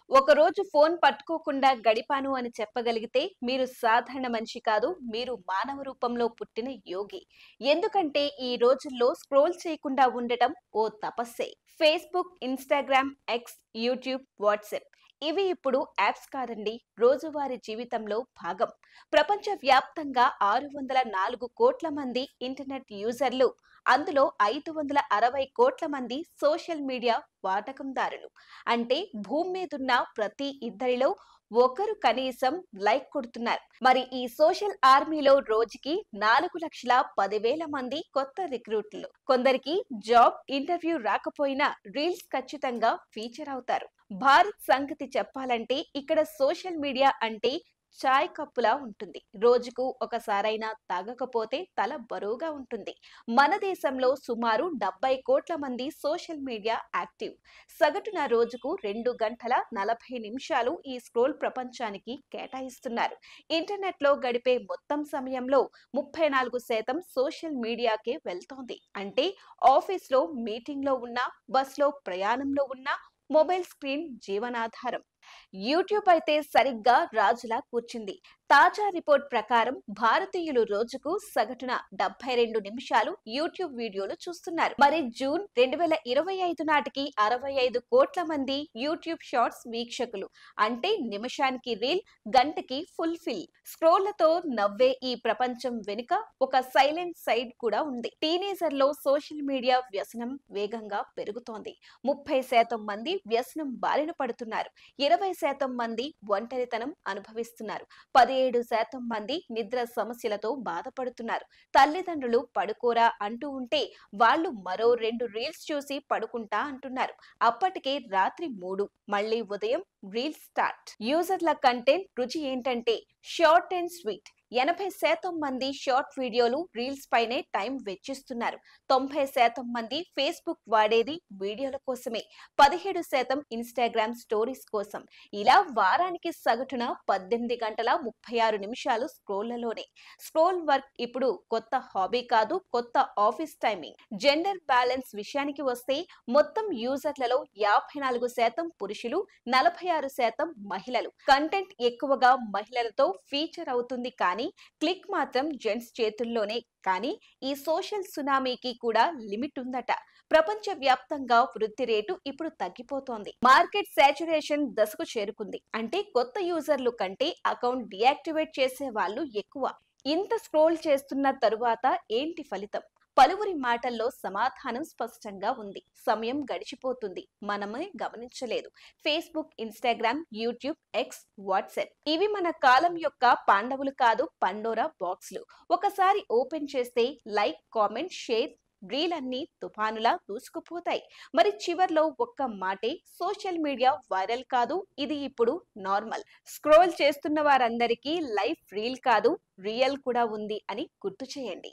ఒకరోజు ఫోన్ పట్టుకోకుండా గడిపాను అని చెప్పగలిగితే మీరు సాధారణ మనిషి కాదు, మీరు మానవ రూపంలో పుట్టిన యోగి. ఎందుకంటే ఈ రోజుల్లో స్క్రోల్ చేయకుండా ఉండటం ఓ తపస్సే. Facebook, Instagram, X, YouTube, WhatsApp ఇవి ఇప్పుడు యాప్స్ కాదండి, రోజువారీ జీవితంలో భాగం. ప్రపంచ వ్యాప్తంగా 604 కోట్ల మంది ఇంటర్నెట్ యూజర్లు, అందులో 560 కోట్ల మంది సోషల్ మీడియా వాడకందారులు. అంటే భూమి మీదున్న ప్రతి ఇద్దరిలో ఒకరు కనీసం లైక్ కొడుతున్నారు. మరి ఈ సోషల్ ఆర్మీలో రోజుకి 4,10,000 మంది కొత్త రిక్రూట్లు. కొందరికి జాబ్ ఇంటర్వ్యూ రాకపోయినా రీల్స్ ఖచ్చితంగా ఫీచర్ అవుతారు. భారత్ సంగతి చెప్పాలంటే ఇక్కడ సోషల్ మీడియా అంటే చాయ్ కప్పులా ఉంటుంది. రోజుకు ఒకసారైనా తాగకపోతే తల బరువుగా ఉంటుంది. మన దేశంలో సుమారు 70 కోట్ల మంది సోషల్ మీడియా యాక్టివ్. సగటున రోజుకు 2 గంటల 40 నిమిషాలు ఈ స్క్రోల్ ప్రపంచానికి కేటాయిస్తున్నారు. ఇంటర్నెట్లో గడిపే మొత్తం సమయంలో 34% సోషల్ మీడియాకే వెళ్తోంది. అంటే ఆఫీస్లో మీటింగ్లో ఉన్నా, బస్లో ప్రయాణంలో ఉన్నా మొబైల్ స్క్రీన్ జీవనాధారం. యూట్యూబ్ అయితే సరిగ్గా రాజులా కూర్చుంది. తాజా రిపోర్ట్ ప్రకారం భారతీయులు రోజుకు సగటున 72 నిమిషాలు యూట్యూబ్ వీడియోలు చూస్తున్నారు. మరి జూన్ 2025 నాటికి 65 కోట్ల మంది యూట్యూబ్ షార్ట్స్ వీక్షకులు. అంటే నిమిషానికి రీల్, గంటకి ఫుల్ఫిల్. స్క్రోళ్లతో నవ్వే ఈ ప్రపంచం వెనుక ఒక సైలెంట్ సైడ్ కూడా ఉంది. టీనేజర్లో సోషల్ మీడియా వ్యసనం వేగంగా పెరుగుతోంది. 30% మంది వ్యసనం బారిన పడుతున్నారు. 20% మంది ఒంటరితనం అనుభవిస్తున్నారు. 17% మంది నిద్ర సమస్యలతో బాధపడుతున్నారు. తల్లిదండ్రులు పడుకోరా అంటూ ఉంటే వాళ్ళు మరో 2 రీల్స్ చూసి పడుకుంటా అంటున్నారు. అప్పటికే రాత్రి 3, మళ్ళీ ఉదయం రీల్స్ స్టార్ట్. యూజర్ల కంటెంట్ రుచి ఏంటంటే షార్ట్ అండ్ స్వీట్. 80% మంది షార్ట్ వీడియోలు, రీల్స్ పైనే టైం వెచ్చిస్తున్నారు. 90% మంది ఫేస్బుక్ వాడేది వీడియోల కోసమే. 17% ఇన్స్టాగ్రామ్ స్టోరీస్ కోసం. ఇలా వారానికి సగటున 18 గంటల 36 నిమిషాలు స్క్రోళ్లలోనే. స్క్రోల్ వర్క్ ఇప్పుడు కొత్త హాబీ కాదు, కొత్త ఆఫీస్ టైమింగ్. జెండర్ బ్యాలెన్స్ విషయానికి వస్తే మొత్తం యూజర్లలో 54% పురుషులు, 46% మహిళలు. కంటెంట్ ఎక్కువగా మహిళలతో ఫీచర్ అవుతుంది కానీ క్లిక్ మాత్రం జెంట్స్ చేతుల్లోనే. కానీ ఈ సోషల్ సునామీకి కూడా లిమిట్ ఉందట. ప్రపంచ వ్యాప్తంగా వృద్ధి రేటు ఇప్పుడు తగ్గిపోతోంది. మార్కెట్ సాచురేషన్ దశకు చేరుకుంది. అంటే కొత్త యూజర్లు కంటే అకౌంట్ డియాక్టివేట్ చేసే వాళ్ళు ఎక్కువ. ఇంత స్క్రోల్ చేస్తున్న తరువాత ఏంటి ఫలితం? పలువురి మాటల్లో సమాధానం స్పష్టంగా ఉంది. సమయం గడిచిపోతుంది, మనమే గమనించలేదు. Facebook, Instagram, YouTube, X, WhatsApp ఇవి మన కాలం యొక్క పాండవులు కాదు, పండోరా బాక్స్లు. ఒకసారి ఓపెన్ చేస్తే లైక్, కామెంట్, షేర్, రీల్ అన్ని తుఫానులా దూసుకుపోతాయి. మరి చివర్లో ఒక్క మాటే, సోషల్ మీడియా వైరల్ కాదు, ఇది ఇప్పుడు నార్మల్. స్క్రోల్ చేస్తున్న వారందరికీ లైఫ్ రీల్ కాదు, రియల్ కూడా ఉంది అని గుర్తు చేయండి.